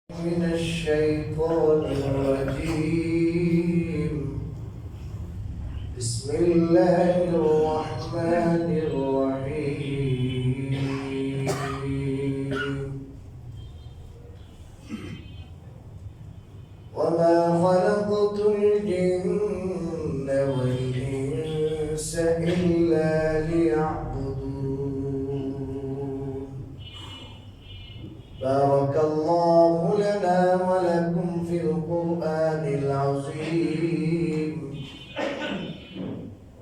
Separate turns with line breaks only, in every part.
من الشيطان الرجيم. بسم الله الرحمن الرحيم. وما خلقت الجن والإنس إلا ليعبدون. بارك الله لنا ولكم في القرآن العظيم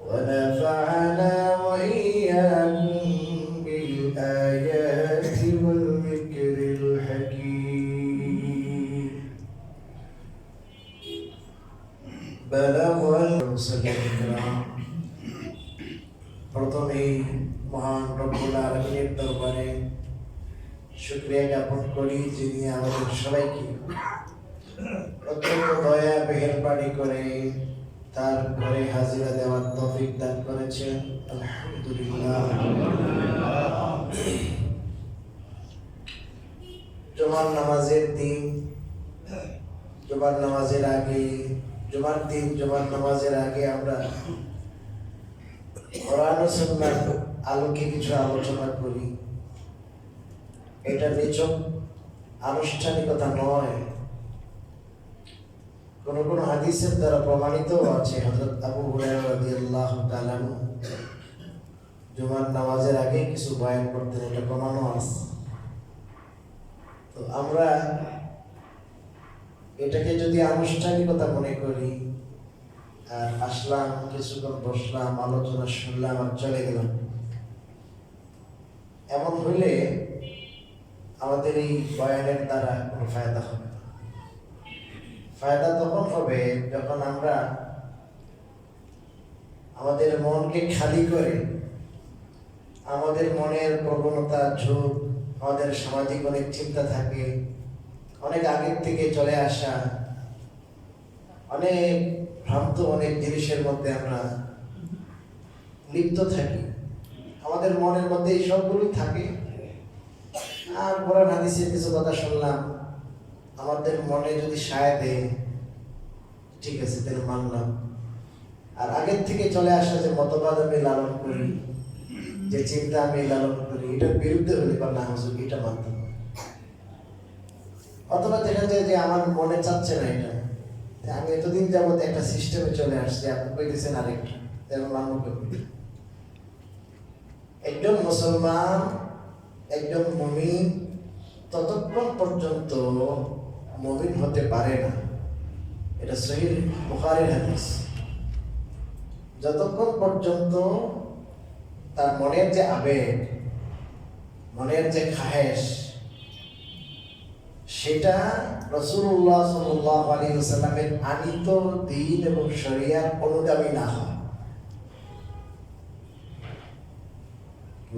ونفعنا وإياكم بالآيات والذكر الحكيم. بلغ المرسلين الكرام. প্রথমেই মহান রব্বুল আলামিনের দরবারে শুকরিয়া জ্ঞাপন করি, যিনি আমাদের সবাইকে অত্যন্ত দয়া মেহেরবানি করে তার ঘরে হাজিরা দেওয়ার তৌফিক দান করেছেন। আলহামদুলিল্লাহ। জুমার নামাজের দিন, জুমার নামাজের আগে, জুমার নামাজের আগে আমরা কোরআন ও সুন্নাহর আলোকে কিছু আলোচনা করি। এটা নিছক আনুষ্ঠানিকতা নয়, কোন কোন হাদিসের দ্বারা প্রমাণিত আছে। হযরত আবু হুরায়রা রাদিয়াল্লাহু তাআলা জুমার নামাজের আগে কিছু বয়ান করতেন, এটা প্রমাণও আছে। তো আমরা এটাকে যদি আনুষ্ঠানিকতা মনে করি আর আসলাম, কিছুক্ষণ বসলাম, আলোচনা শুনলাম আর চলে গেলাম, এমন হইলে আমাদের এই বয়ানের দ্বারা কোনো ফায়দা হবে না। ফায়দা তখন হবে যখন আমরা আমাদের মনকে খালি করে, আমাদের মনের প্রবণতা, ঝোঁক, আমাদের সামাজিক অনেক চিন্তা থাকে, অনেক আগের থেকে চলে আসা অনেক ভ্রান্ত অনেক জিনিসের মধ্যে আমরা লিপ্ত থাকি। আমাদের মনের মধ্যে এই সবগুলোই থাকে। আর কোরআন হাদিসের কিছু কথা শুনলাম, আমাদের মনে যদি সায় দেয়, ঠিক আছে, তাহলে মানলাম। আর আগের থেকে চলে আসা যে মতবাদ আমি লালন করি, যে চিন্তা আমি লালন করি, এটার বিরুদ্ধে হলে বা না হুজুর এটা মানতাম। অথবা দেখা যায় যে আমার মনে চাচ্ছে না এটা, আমি এতদিন যাবত একটা সিস্টেমে চলে আসছি, আপনি কইতেছেন আরেকটা, যেমন মানব করি। একজন মুসলমান, একজন মুমিন ততক্ষণ পর্যন্ত মুমিন হতে পারে না, এটা সহিহ বুখারীর হাদিস। যতক্ষণ পর্যন্ত তার মনের যে আবেগ, মনের যে খাহেশ, সেটা রাসূলুল্লাহ সাল্লাল্লাহু আলাইহি ওয়াসাল্লামের আনিত দ্বীন এবং শরিয়ার অনুগামী না হয়,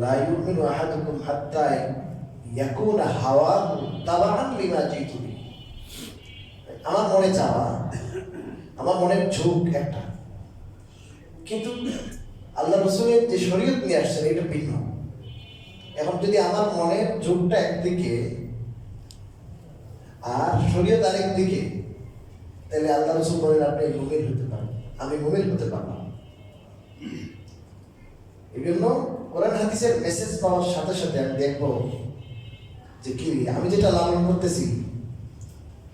লা ইউমিনু আহাদুকুম হাত্তা ইয়াকুনা হাওয়াহু তাবাআন লিমা জিতু বিহি। আমার মনে চাওয়া, আমার মনের ঝোঁক একটা, কিন্তু আল্লাহ রাসূলের যে শরীয়ত নিয়ে আসছেন এটা ভিন্ন। এখন যদি আমার মনের ঝোঁকটা একদিকে আর শরীয়ত আরেকদিকে, তাহলে আল্লাহ রাসূল বলেন আপনি মুমিন হতে পারেন, আমি মুমিন হতে পারবো না। এই জন্য কোরআন হাদিসের মেসেজ পাওয়ার সাথে সাথে আমি দেখবো যে কি আমি যেটা লালন করতেছি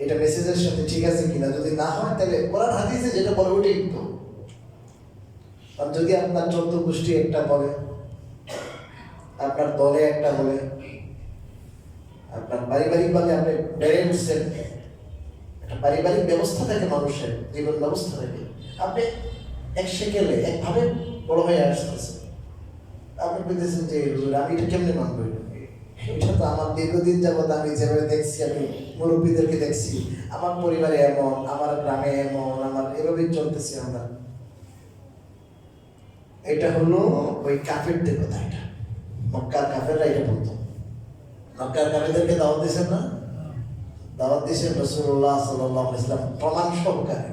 এটা মেসেজের সাথে ঠিক আছে কিনা। যদি না হয় তাহলে কোরআন হাদিসে যেটা বলে ওইটাই তো। আর যদি আপনার 14 গোষ্ঠী একটা বলে, আপনার দলে একটা বলে, আপনার পারিবারিকভাবে আপনি প্যারেন্টসের একটা পারিবারিক ব্যবস্থা থাকে, মানুষের জীবন ব্যবস্থা থাকে, আপনি এক সেকেলে একভাবে বড় হয়ে আসতেছে, আপনি বলতেছেন যে আমি এটা কেমনে মানবো? এটা তো আমার দীর্ঘদিন যাবত আমি যেভাবে দেখছি, আমি মুরব্বীদেরকে দেখছি, আমার পরিবারে এমন, আমার গ্রামে এমন, আমার এভাবেই চলতেছি আমরা। এটা হলো ওই কাফেরদের কথা। এটা মক্কার কাফেররা এটা বলতো। মক্কার কাফেরদেরকে দাওয়াত দিয়েছেন না? দাওয়াত দিয়েছেন রাসূলুল্লাহ সাল্লাল্লাহু আলাইহি ওয়াসাল্লাম প্রমাণ সহকারে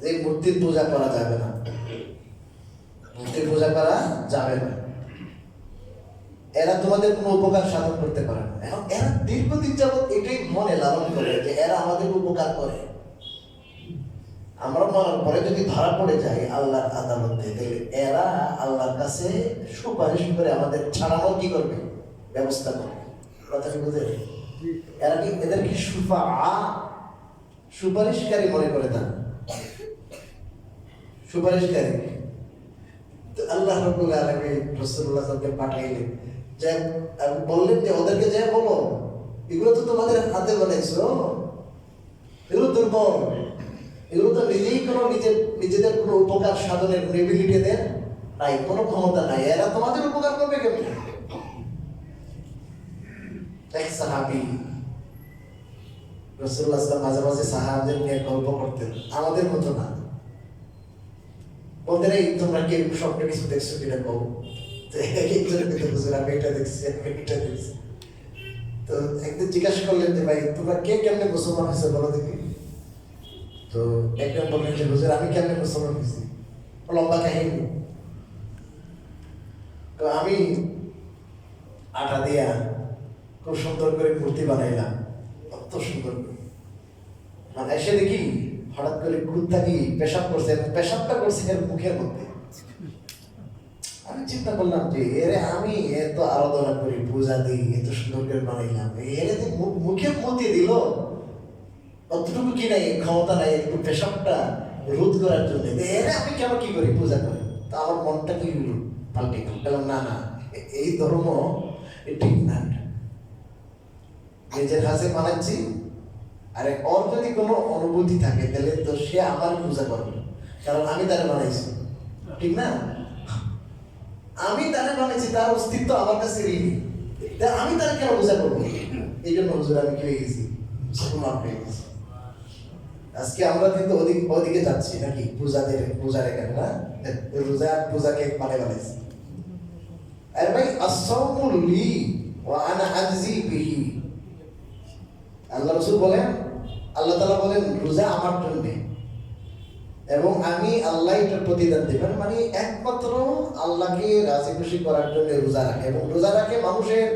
যে মূর্তির পূজা করা যাবে না, মূর্তির পূজা করা যাবে না। এরা তোমাদের কোনো উপকার সাধন করতে পারে না। এখন এরা দীর্ঘদিন যাবত এটাই মনে লালন করে যে এরা আমাদের উপকার করে। আমরা মরার পরে যদি ধরা পড়ে যাই আল্লাহর আদালতে, তাহলে এরা আল্লাহর কাছে সুপারিশ করে আমাদের ছাড়ানোর কি করবে, ব্যবস্থা করবে। কথা কি বুঝে? এরা কি, এদের কি সুপারিশকারী মনে করে তারা, সুপারিশকারী। তো আল্লাহ রাব্বুল আলামিন রাসূলুল্লাহ সাল্লাল্লাহু আলাইহি ওয়াসাল্লামকে পাঠাইলেন, যে বললেন যে ওদেরকে যে বলো এগুলো তো তোমাদের হাতে বানাইছো, এগুলো দুর্বল, এগুলো তো নিজেই কোনো নিজেদের কোনো উপকার সাধনের এবিলিটি দেন নাই, কোনো ক্ষমতা নাই, এরা তোমাদের উপকার করবে কেমন? এক সাহাবী রাসূলুল্লাহ সাল্লাল্লাহু আলাইহি ওয়াসাল্লাম মাঝে মাঝে সাহাবাদের নিয়ে গল্প করতেন, আমাদের মতো না। বলতেন এই তোমরা কি স্বপ্নে কিছু দেখছো কিনা কও। আমি এটা দেখছি, আমি এটা দেখছি। তো একদিন জিজ্ঞাসা করলেন যে ভাই তোমরা কে কেমনে মুসলমান হয়েছে বলো দেখি। তো একজন বললেন যে হুজুর আমি কেমনে মুসলমান হয়েছি, লম্বা কাহিনী। তো আমি আটা দিয়া খুব সুন্দর করে মূর্তি বানাইলাম, অত সুন্দর করে। মানে এসে দেখি হঠাৎ করে কুত্তা কি পেশাব করছে, পেশাবটা করছে এর মুখের মধ্যে। আমি চিন্তা করলাম যে এরে আমি এত আরাধনা করি, পূজা দিই, এত সুন্দর করে বানাইলাম, এরে যে মুখে মতি দিল, অতটুকু কি নাই, ক্ষমতা নাই একটু পেশাবটা রোধ করার জন্য, এরে আমি কেন কি করি, পূজা করি। তো আমার মনটা কি হলো, পাল্টে গেলাম, না না এই ধর্ম ঠিক না। নিজের কাছে বানাচ্ছি, আরে ওর যদি কোনো অনুভূতি থাকে তাহলে তো সে আমার পূজা করবে, কারণ আমি তারে বানাইছি, ঠিক না? আমি তারে বানাইছি, তার অস্তিত্ব আমার কাছে ঋণী, আমি তার কেন পূজা করবো? এই জন্য হুজুর আমি কি হয়ে গেছি, মুসলমান হয়ে গেছি। আজকে আমরা কিন্তু ওদিকে যাচ্ছি নাকি, পূজার এখানে না, পূজাকে বানাইছি। আরে ভাই আস-সাওমু লি ওয়া আনা আজজি বিহি। আল্লাহ রাসূল বলেন, আল্লাহ তাআলা বলেন রোজা আমার জন্য এবং আমি আল্লাহ এটার প্রতিদান দেবেন। মানে একমাত্র আল্লাহকে রাজি খুশি করার জন্য রোজা রাখে, এবং রোজা রাখে মানুষের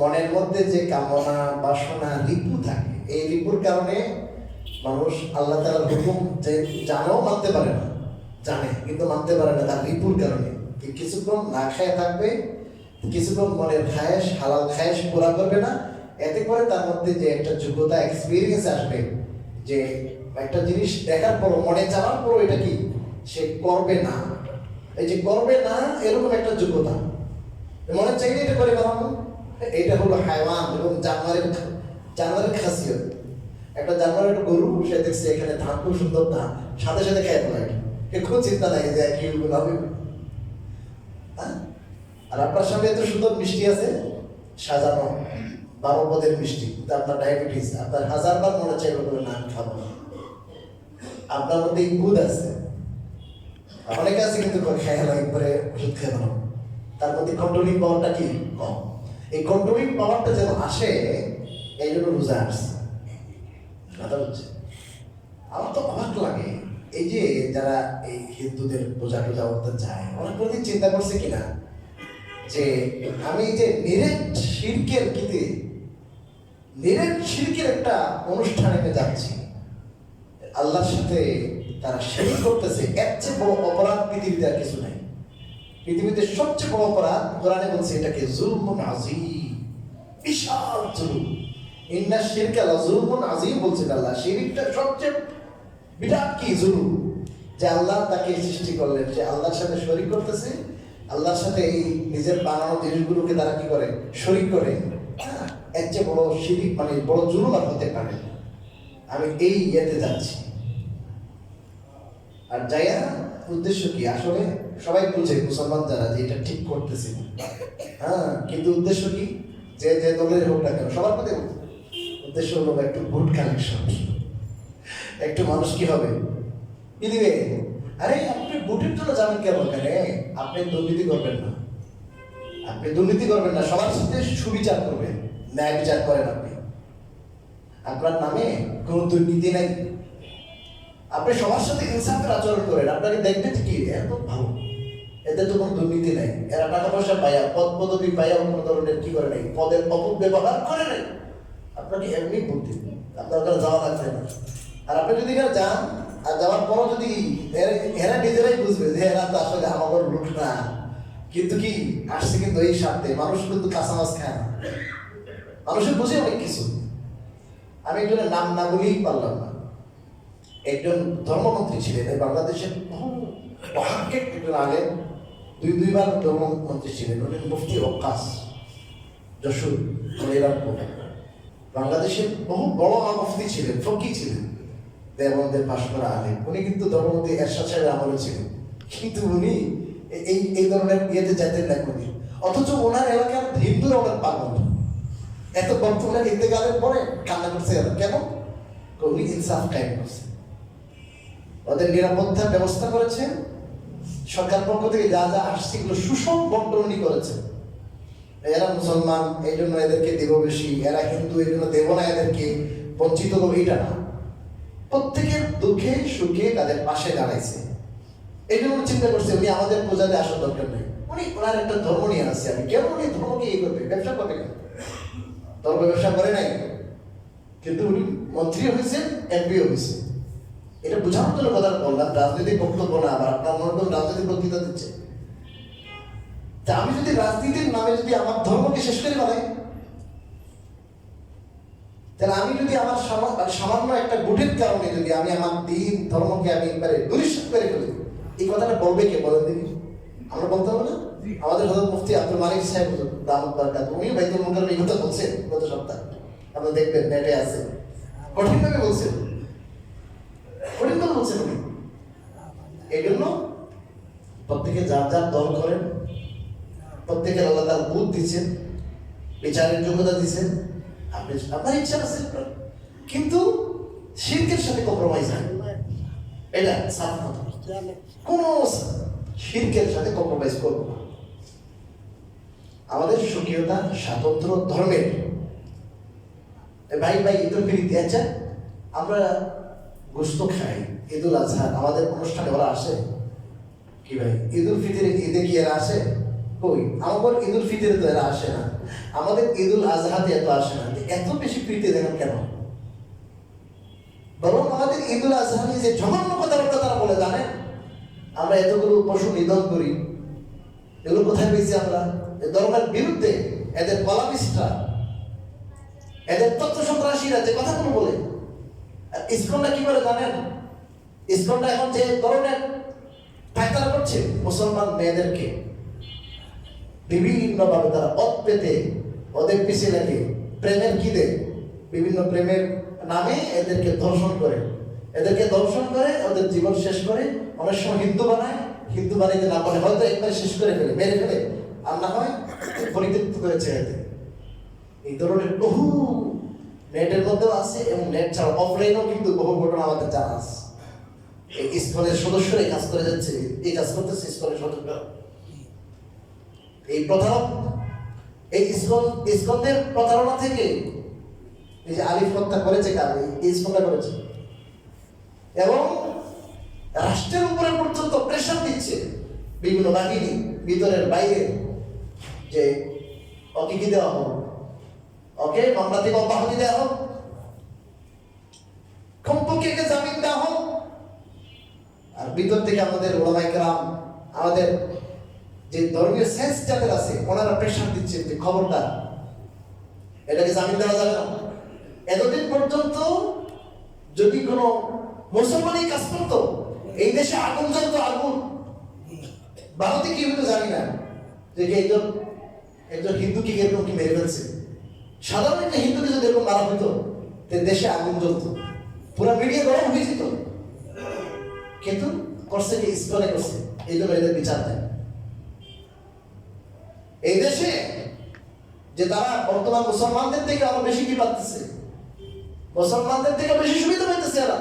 মনের মধ্যে যে কামনা বাসনা রিপু থাকে, এই রিপুর কারণে মানুষ আল্লাহ তাআলার হুকুম যে জানেও মানতে পারে না, জানে কিন্তু মানতে পারে না, তার রিপুর কারণে। কিছুক্ষণ না খেয়ে থাকবে, কিছুক্ষণ মনের খায়েশ, হালাল খায়েশ পুরা করবে না, এতে করে তার মধ্যে যে একটা যোগ্যতা এক্সপিরিয়েন্স আসবে, যে একটা জিনিস দেখার পর মনে চাওয়ার পর এটা কি সে করবে না, এই যে করবে না এরকম একটা যোগ্যতা, মনে চাইলে এটা করে বানাবো। এটা হলো হায়ওয়ান এবং জানোয়ারের খাসিয়ত। একটা জানোয়ার, একটা গরু, সে দেখছে এখানে ধান খুব সুন্দর ধান, সাথে সাথে খেয়ে ফেলায়, কোনো চিন্তা নাই যে কি হবে। আর আপনার সামনে এত সুন্দর মিষ্টি আছে সাজানো, 12 পদের মিষ্টি, আপনার ডায়াবেটিস, আপনার 1000 বার মনে চাইবে বলে না খাবো না। আপনার মধ্যে বুধ আছে, অনেকে আছে কিন্তু খেয়াল করে ওষুধ খেয়ে ভালো, তার মধ্যে কন্ট্রোলিং পাওয়ারটা কি কম। এই কন্ট্রোলিং পাওয়ারটা যেন আসে, এই জন্য রোজা আসছে। কথা হচ্ছে, আমার তো অবাক লাগে এই যে যারা এই হিন্দুদের পূজা টুজা করতে যায়, অনেক প্রতিদিন চিন্তা করছে কিনা যে আমি যে নিরেট শিরকের একটা অনুষ্ঠানে যাচ্ছি, আল্লাহর সাথে তারা শিরক করতেছে, এর চেয়ে বড় অপরাধ পৃথিবীতে আর কিছু নাই। পৃথিবীতে সবচেয়ে বড় অপরাধ, কোরআনে বলছে এটাকে জুলমুন আযীম, বিশাল জুলুম। ইন্না শিরকা লাযুলমুন আযীম বলছে আল্লাহ, শিরকটা সবচেয়ে বিরাট কি জুলুম, যে আল্লাহ তাকে সৃষ্টি করলেন, যে আল্লাহর সাথে শরীক করতেছে, আল্লাহর সাথে এই নিজের বানানো জিনিসগুলোকে তারা কি করে, শরীক করে। এর চেয়ে বড় শিরক মানে বড় জুলুম আর হতে পারে। আমি এই ইয়েতে যাচ্ছি, আর যাইয়া উদ্দেশ্য কি, আসলে সবাই বুঝে মুসলমান যারা যে এটা ঠিক করতেছে, কিন্তু উদ্দেশ্য কি, যে যে দলের হোক না কেন সবার মধ্যে উদ্দেশ্য হলো একটু ভোট কালেকশন, একটু মানুষ কি হবে কি দিবে। আরে আপনি ভোটের জন্য যাবেন কেন, কেন আপনি দুর্নীতি করবেন না, আপনি দুর্নীতি করবেন না, সবার সাথে সুবিচার করবেন, ন্যায় বিচার করেন আপনি, আপনার নামে কোনো দুর্নীতি নাই, আপনি সবার সাথে ইনসাফের আচরণ করেন, আপনাকে দেখবে কি এত ভালো, এদের তো কোনো দুর্নীতি নাই, এরা টাকা পয়সা পাইয়া পদ পদবি পাইয়া কোনো ধরনের কি করে নাই, পদের অপব্যবহার করে নাই। আপনাকে এমনি বুদ্ধি, আপনার ওখানে যাওয়া লাগবে না। আর আপনি যদি এখানে যান, আর যাওয়ার পরও যদি এরা নিজেরাই বুঝবে যে এরা তো আসলে আমাদের লোক না, কিন্তু কি আসছে কিন্তু এই স্বার্থে। মানুষ কিন্তু কাঁচা মাছ খায় না, মানুষের বুঝে অনেক কিছু। আমি একজনের নাম না বলেই পারলাম না, একজন ধর্মমন্ত্রী ছিলেন এই বাংলাদেশের, একজন আগে দুইবার ধর্মমন্ত্রী ছিলেন, উনি মুফতি ওয়াক্কাস, যশোর ইরানপুর। বাংলাদেশের বহু বড় মুফতি ছিলেন, ফকি ছিলেন, দেওবন্দের পাশ করা আলেম। উনি কিন্তু ধর্মমন্ত্রী এরশাদ সাহেবের আমলে ছিলেন, কিন্তু উনি এই ধরনের ইয়েতে যেতেন না কোনদিন। অথচ ওনার এলাকার হিন্দুরা ওনার পাগল, এত বর্তমানে ইন্তেকালের পরে কান্না করছে এরা। কেন? উনি ইনসাফ কায়েম করছে, ওদের নিরাপত্তার ব্যবস্থা করেছেন, সরকার পক্ষ থেকে যা যা আসছে এগুলো সুষম বন্টন উনি করেছেন। এরা মুসলমান এই জন্য এদেরকে দেব বেশি, এরা হিন্দু এই জন্য দেব না, এদেরকে বঞ্চিত করবো, এটা না। প্রত্যেকের দুঃখে সুখে তাদের পাশে দাঁড়াইছে। এই জন্য চিন্তা করছে উনি আমাদের পূজাতে আসার দরকার নেই, উনি ওনার একটা ধর্ম নিয়ে আসছে। আমি কেন উনি ধর্মকে ইয়ে করবে, ব্যবসা করবে কেন? ধর্ম ব্যবসা করে নাই, কিন্তু উনি মন্ত্রী হয়েছেন, এমপিও হয়েছে। এটা বোঝানোর জন্য কথা বললাম, রাজনৈতিক বক্তব্য না। আবার আপনার মনে করেন রাজনৈতিক বক্তৃতা দিচ্ছে। তা আমি যদি রাজনীতির নামে যদি আমার ধর্মকে শেষ করে ফেলাই, তাহলে আমি যদি আমার সামান্য একটা গুটের কারণে যদি আমি আমার দিন ধর্মকে আমি একবারে দুরিশ্বাস করে ফেলি, এই কথাটা বলবে কে বলেন দেখি? আমরা বলতে হবে না? আমাদের হযরত মুফতি আব্দুল মালিক সাহেব দামত বারাকাত, উনি বাইতুল মুকাররমে এই কথা বলছেন গত সপ্তাহে, আপনি দেখবেন নেটে আছে। কঠিনভাবে বলছেন, কঠিনভাবে বলছেন উনি। এই জন্য প্রত্যেকে যার যার দল করেন, প্রত্যেকে আল্লাহ তার বুদ্ধ দিচ্ছেন, বিচারের যোগ্যতা দিচ্ছেন, আপনি আপনার ইচ্ছা আছে, কিন্তু শিরকের সাথে কম্প্রোমাইজ হয়, এটা সাফ কথা। কোন শিরকের সাথে কম্প্রোমাইজ করবো না। আমাদের স্বকীয়তা স্বাতন্ত্র ধর্মের। ভাই ভাই ঈদুল ফিতর, আচ্ছা আমরা গোশত খাই, ঈদুল আজহা আমাদের অনুষ্ঠানে ওরা আসে কি ভাই? ঈদুল ফিতরে ঈদে কি এরা আসে? কই, আমাদের ঈদুল ফিতরে তো এরা আসে না, আমাদের ঈদুল আজহাতে এত আসে না। এত বেশি প্রীতি দেখেন কেন? বরং আমাদের ঈদুল আজহা নিয়ে যে জঘন্য কথাবার্তা তারা বলে, জানেন আমরা এতগুলো পশু নিধন করি, এগুলো কোথায় পেয়েছি আমরা? ধর্মের বিরুদ্ধে এদের কলামিস্টরা, এদের তথ্য সন্ত্রাসীরা যে কথাগুলো বলে। ইসকনটা কি করে জানেন? ইসকনটা এখন যে ধরনের ফায়দা করছে মুসলমান মেয়েদেরকে বিভিন্ন ভাবে তারা পেতে ওদের পিছিয়ে লাগে, প্রেমের কি দেয়, বিভিন্ন প্রেমের নামে এদেরকে ধর্ষণ করে, ওদের জীবন শেষ করে। অনেক সময় হিন্দু বানায়, হিন্দু বানাইতে না পারে হয়তো একবারে শেষ করে ফেলে, মেরে ফেলে, আর না হয় পরিত্যক্ত করে ছেড়ে দেয়। এই ধরনের বহু নেটের মধ্যেও আছে, এবং নেট ছাড়া অফলাইনেও কিন্তু বহু ঘটনা আমাদের জানা আছে। এই ইসকনের সদস্যরা এই কাজ করে যাচ্ছে, এই কাজ করতেছে ইসকনের সদস্যরা। এই প্রতারক, এই ইসকনদের প্রতারণা থেকে এই যে আলিফ হত্যা করেছে, কারণ ইসকনটা করেছে, এবং রাষ্ট্রের উপরে পর্যন্ত প্রেশার দিচ্ছে বিভিন্ন বাহিনী ভিতরের বাইরে, যে ওকে কি দেওয়া হোক, ওকে মামলা থেকে অব্যাহতি দেওয়া হোক, কমপক্ষে জামিন দেওয়া হোক। আর ভিতর থেকে আমাদের ওলামায়ে কেরাম, আমাদের যে ধর্মীয় সেন্স যাদের আছে, ওনারা প্রেশার দিচ্ছেন যে খবরদার এটাকে জামিন দেওয়া যাবে না। এতদিন পর্যন্ত যদি কোনো মুসলমানই কাজ করতো, এই দেশে আগুন জ্বলতো, আগুন। ভারতে কি হতো জানি না, যে একজন হিন্দুকে এরকম কি মেরে ফেলছে। সাধারণ একটা হিন্দুকে যদি এরকম মারা হতো, দেশে আগুন জ্বলতো, পুরো মিডিয়া গরম হয়ে যেত। কিন্তু করছে কি? ইসকনে করছে, এই জন্য এদের বিচার দেয়। এই দেশে যে তারা বর্তমান মুসলমানদের থেকে আরো বেশি কি পাচ্ছে, মুসলমানদের থেকে বেশি সুবিধা পাইতেছে এরা।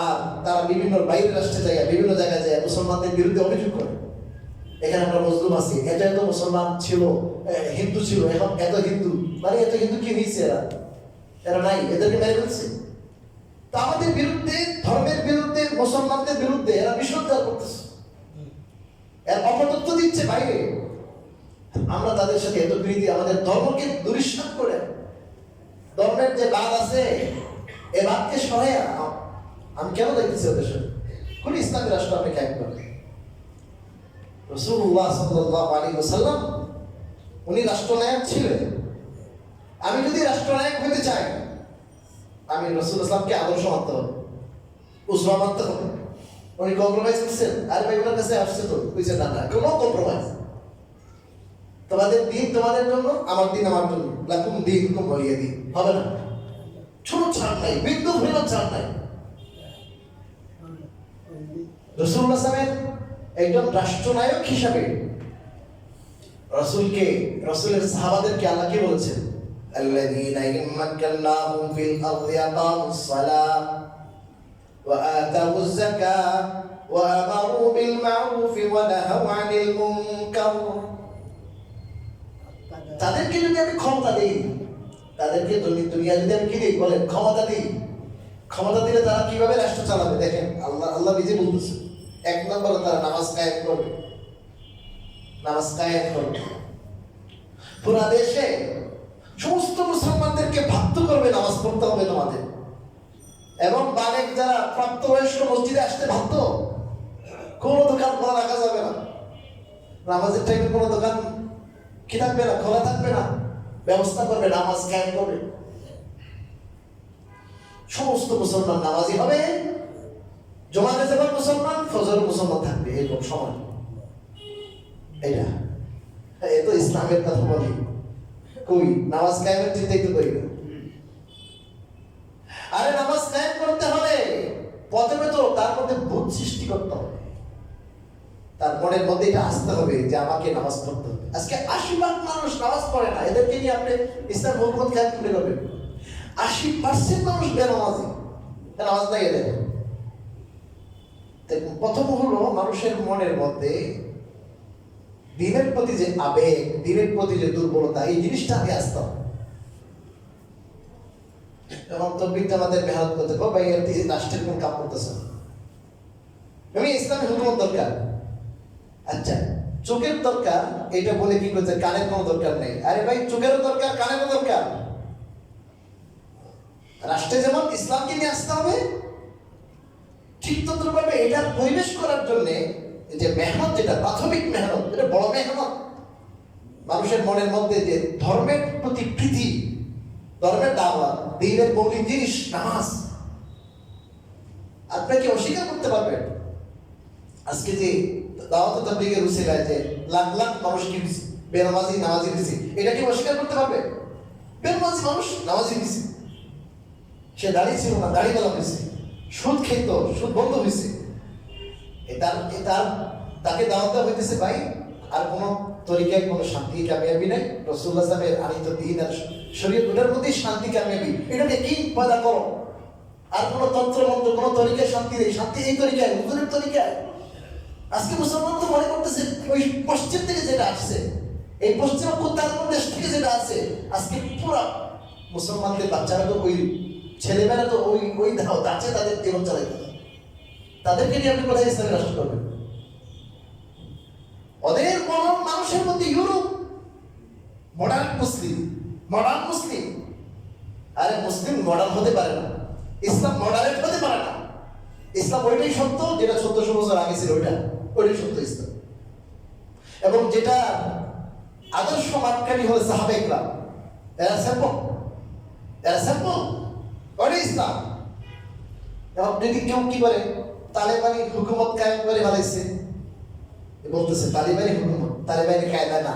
আর তারা বিভিন্ন বাইরের রাষ্ট্রে জায়গায়, বিভিন্ন জায়গায় যায় মুসলমানদের বিরুদ্ধে অভিযোগ করে, এখানে আমরা মজলুম আছি, এটা এত মুসলমান ছিল, হিন্দু ছিল, এখন এত হিন্দু, মানে এত হিন্দু কি হয়েছে? এরা নাই, এদেরকে মেরে ফেলছে। তো আমাদের বিরুদ্ধে, ধর্মের বিরুদ্ধে, মুসলমানদের বিরুদ্ধে এরা বিষোদ্গার করতেছে। এর অপতত্ত্ব দিচ্ছে বাইরে। আমরা তাদের সাথে এত প্রীতি, আমাদের ধর্মকে দুরিশ্বাস করে, ধর্মের যে বাদ আছে এ বাদকে সরাই আমি কেন দেখতেছি ওদের সাথে? কোন ইসলামী রাষ্ট্র আপনি ক্যাম্প করেন? রাসূলুল্লাহ সাল্লাল্লাহু আলাইহি ওয়াসাল্লাম উনি রাষ্ট্রনায়ক ছিলেন। আমি যদি রাষ্ট্রনায়ক হতে চাই, আমি রাসূলুল্লাহ সাল্লামকে আদর্শ মানতে হবে, উসওয়া মানতে হবে। উনি কম্প্রোমাইজ করছেন? আর ভাই ওনার কাছে আসছে তো কইছেন না না কোনো কম্প্রোমাইজ। তোমাদের দিন তোমাদের জন্য, আমার দিন আমার জন্য, লাকুম দীনুকুম ওয়ালিয়া দীন, হবে না? ছোট ছাড় নাই, বিন্দু পরিমাণ ছাড় নাই। রাসূলুল্লাহ সাল্লাল্লাহু একজন রাষ্ট্রনায়ক হিসাবে রাসূলের সাহাবাদেরকে আল্লাহ কি বলেছেন? আল্লাযীনা ইম্মাক্কানাহুম ফিল আরদি আকামুস সালাহ ওয়া আতাউয যাকাহ ওয়া আমারু বিল মা'রুফ ওয়া নাহাউ আনিল মুনকার। তাদেরকে যদি আমি ক্ষমতা দিই, তাদেরকে দুনিয়া যদি আমি কি দিই বলেন, ক্ষমতা দিই, ক্ষমতা দিলে তারা কিভাবে রাষ্ট্র চালাবে? দেখেন আল্লাহ নিজে বলতেছে, এক নম্বরে তারা নামাজ কায়েম করবে, নামাজ কায়েম করবে, পুরা দেশে সমস্ত মুসলমানদেরকে বাধ্য করবে নামাজ পড়তে হবে তোমাদের। এবং বালেক যারা প্রাপ্তবয়স্ক মসজিদে আসতে বাধ্য, কোনো দোকান খোলা রাখা যাবে না, নামাজের টাইমে কোনো দোকান কি থাকবে না, খোলা থাকবে না, ব্যবস্থা করবে, নামাজ কায়েম করবে, সমস্ত মুসলমান নামাজি হবে, জমাতে যাবার মুসলমান, ফজর মুসলমান থাকবে, এরকম সময়। এটা এ তো ইসলামের কথা বলি, কই নামাজ কায়েমের চিন্তাই তো করি না। আরে নামাজ কায়েম করতে হলে প্রথমে তো তার মধ্যে বোধ সৃষ্টি করতে হবে, তার মনের মধ্যে এটা আসতে হবে যে আমাকে নামাজ পড়তে হবে। আজকে ৮০% মানুষ নামাজ পড়ে না, এদেরকে নিয়ে আপনি ইসলাম হুকুমত কায়েম করে করবেন? ৮০% মানুষ বেনামাজি, নামাজ নাই এদের। প্রথম হলো মানুষের মনের মধ্যে দিনের প্রতি যে আবেগ, দিনের প্রতি যে দুর্বলতা, এই জিনিসটা আগে আসতে হবে। এবং তকবীরটা আমাদের মেহনত করতে হবে, ভাই রাষ্ট্রের কোন কাম করতেছে না, আমি ইসলামী হুকুমত দরকার। আচ্ছা চোখের দরকার, এটা বলে কি করছে, কানের কোনো দরকার নেই। আরে ভাই চোখেরও দরকার, কানেরও দরকার। রাষ্ট্রে যেমন ইসলামকে নিয়ে আসতে হবে, ঠিক তদ্রুপভাবে এটার পরিবেশ করার জন্য যে মেহনত, যেটা প্রাথমিক মেহনত, এটা বড় মেহনত। মানুষের মনের মধ্যে যে ধর্মের প্রতি প্রীতি, ধর্মের দাওয়াত, দ্বীনের মৌলিক জিনিস নামাজ, আপনাকে অস্বীকার করতে পারবেন? আজকে যে দাওয়াত তাবলীগের উসিলায় যে লাখ লাখ মানুষ কি বেনামাজি নামাজি দিছে, এটা কি অস্বীকার করতে পারবে? বেনামাজি মানুষ নামাজি দিছে, সে দাঁড়িয়ে ছিল না, দাঁড়িয়ে গেল হয়েছে, সুদ খেত, সুদ বন্ধ হয়েছে, তাকে দাওয়াত দেওয়া হইতেছে ভাই আর কোনো তরিকায় কোনো শান্তি কামিয়াবি নাই, রাসূলুল্লাহ সাল্লাল্লাহু আলাইহি আনিত দ্বীন আর শরীয়ত, ওটার মধ্যেই শান্তি কামিয়াবি, এটাকে কি পয়দা করো। আর কোনো তন্ত্র মন্ত্র, কোনো তরিকায় শান্তি নেই, শান্তি এই তরিকায়, হুজুরের তরিকায়। আজকে মুসলমান তো মনে করতেছে ওই পশ্চিম থেকে যেটা আসছে, এই পশ্চিমবঙ্গ তার দেশ থেকে যেটা আছে, আজকে পুরো মুসলমানদের বাচ্চারা তো ওই ছেলেমেয়েরা তো ওই দাঁচে তাদের জীবন চালাইতে, তাদেরকে নিয়ে আপনি কোথায় ইসলামী রাষ্ট্র করবেন? ওদের মানুষের মধ্যে ইউরোপ মডার্ন মুসলিম। আরে মুসলিম মডার্ন হতে পারে না, ইসলাম মডারেট হতে পারে না। ইসলাম ওইটাই সত্য যেটা ১৪০০ বছর আগে ছিল, ওইটাই সত্য ইসলাম। এবং যেটা আদর্শ মানকারী হলে সাহাবা ইকরাম, এরা স্যাম্পল ওইটাই ইসলাম। এবং যদি কেউ কি করে তালেবানি হুকুমত কায়েম করে বানাইছে, বলতেছে তালেবানি হুকুমত, তালেবানি কায়দা না।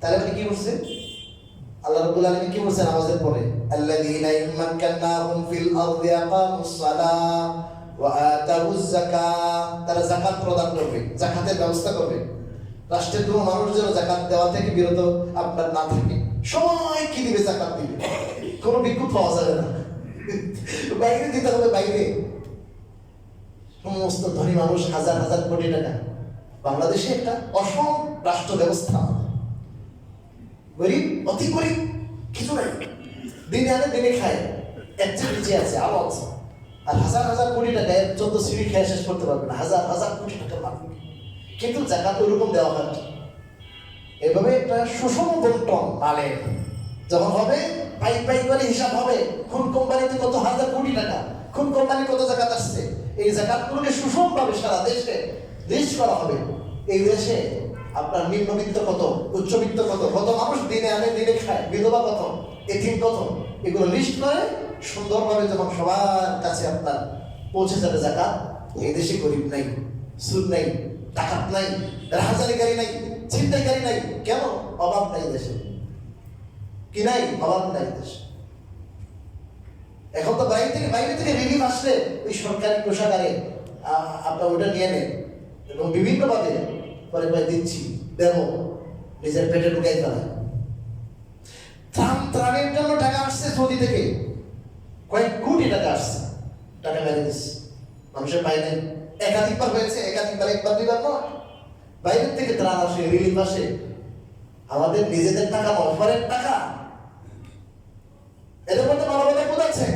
তালেবানি কি করছে? আল্লাহ রাব্বুল আলামিন কি বলছেন নামাজের পরে? আল্লাযীনা ইম্মাক্কানাহুম ফিল আরদি আকামুস সালাহ ওয়া আতাউয যাকাহ, তারা যাকাত প্রদান করবে, যাকাতের ব্যবস্থা করবে। রাষ্ট্রের কোনো মানুষ যেন যাকাত দেওয়া থেকে বিরত আপনার না থাকে, সবাই কি দিবে? যাকাত দিবে, কোনো বিক্ষোভ পাওয়া যাবে না, বাইরে দিতে হবে। বাইরে সমস্ত ধনী মানুষ, হাজার হাজার কোটি টাকা, বাংলাদেশে একটা অসম রাষ্ট্র ব্যবস্থা, গরিব অতি গরিব কিছু নাই, দিনে আনে দিনে খায়, এর চেয়ে নিচে আছে আরো আছে। আর হাজার হাজার কোটি টাকা ১৪ সিঁড়ি খেয়ে শেষ করতে পারবে না, হাজার হাজার কোটি টাকার মালিক। কিন্তু জাকাত ওরকম দেওয়া হয় না। এভাবে একটা সুষম বন্টন মালের যখন হবে, পাই পাই করে হিসাব হবে, কোন কোম্পানিতে কত হাজার কোটি টাকা, কোন কোম্পানি কত জাকাত আসছে, এই জাকাতগুলোকে সুষমভাবে সারা দেশে লিস্ট করা হবে। এই দেশে আপনার নিম্নবিত্ত কত, উচ্চবিত্ত কত, কত মানুষ দিনে আনে দিনে খায়, বিধবা কত, এতিম কত, এগুলো লিস্ট করে সুন্দরভাবে যখন সবার কাছে আপনার পৌঁছে যাবে জাকাত, এই দেশে গরিব নাই, সুদ নাই, ডাকাত নাই, রাহাজারিকারী নাই, ছিনতাইকারী নাই। কেন? অভাব নাই দেশে। কি নাই? অভাব নাই দেশে। এখন তো বাইরে থেকে রিলিফ আসলে ওই সরকারি কোষাগারে আপনার ওটা নিয়ে নেন এবং বিভিন্নভাবে পরে দিচ্ছি, দেবো, নিজের পেটে ঢুকাই ফেলায়। ত্রাণের জন্য টাকা আসছে সৌদি থেকে, কয়েক কোটি টাকা আসছে, টাকা মেরে দিচ্ছে, মানুষের পায় নাই। একাধিকবার হয়েছে, একবার দুইবার নয়। বাইরের থেকে ত্রাণ আসে, রিলিফ আসে, আমাদের নিজেদের টাকা, অফারের টাকা, এদের মধ্যে মানবতা বোঝাচ্ছে।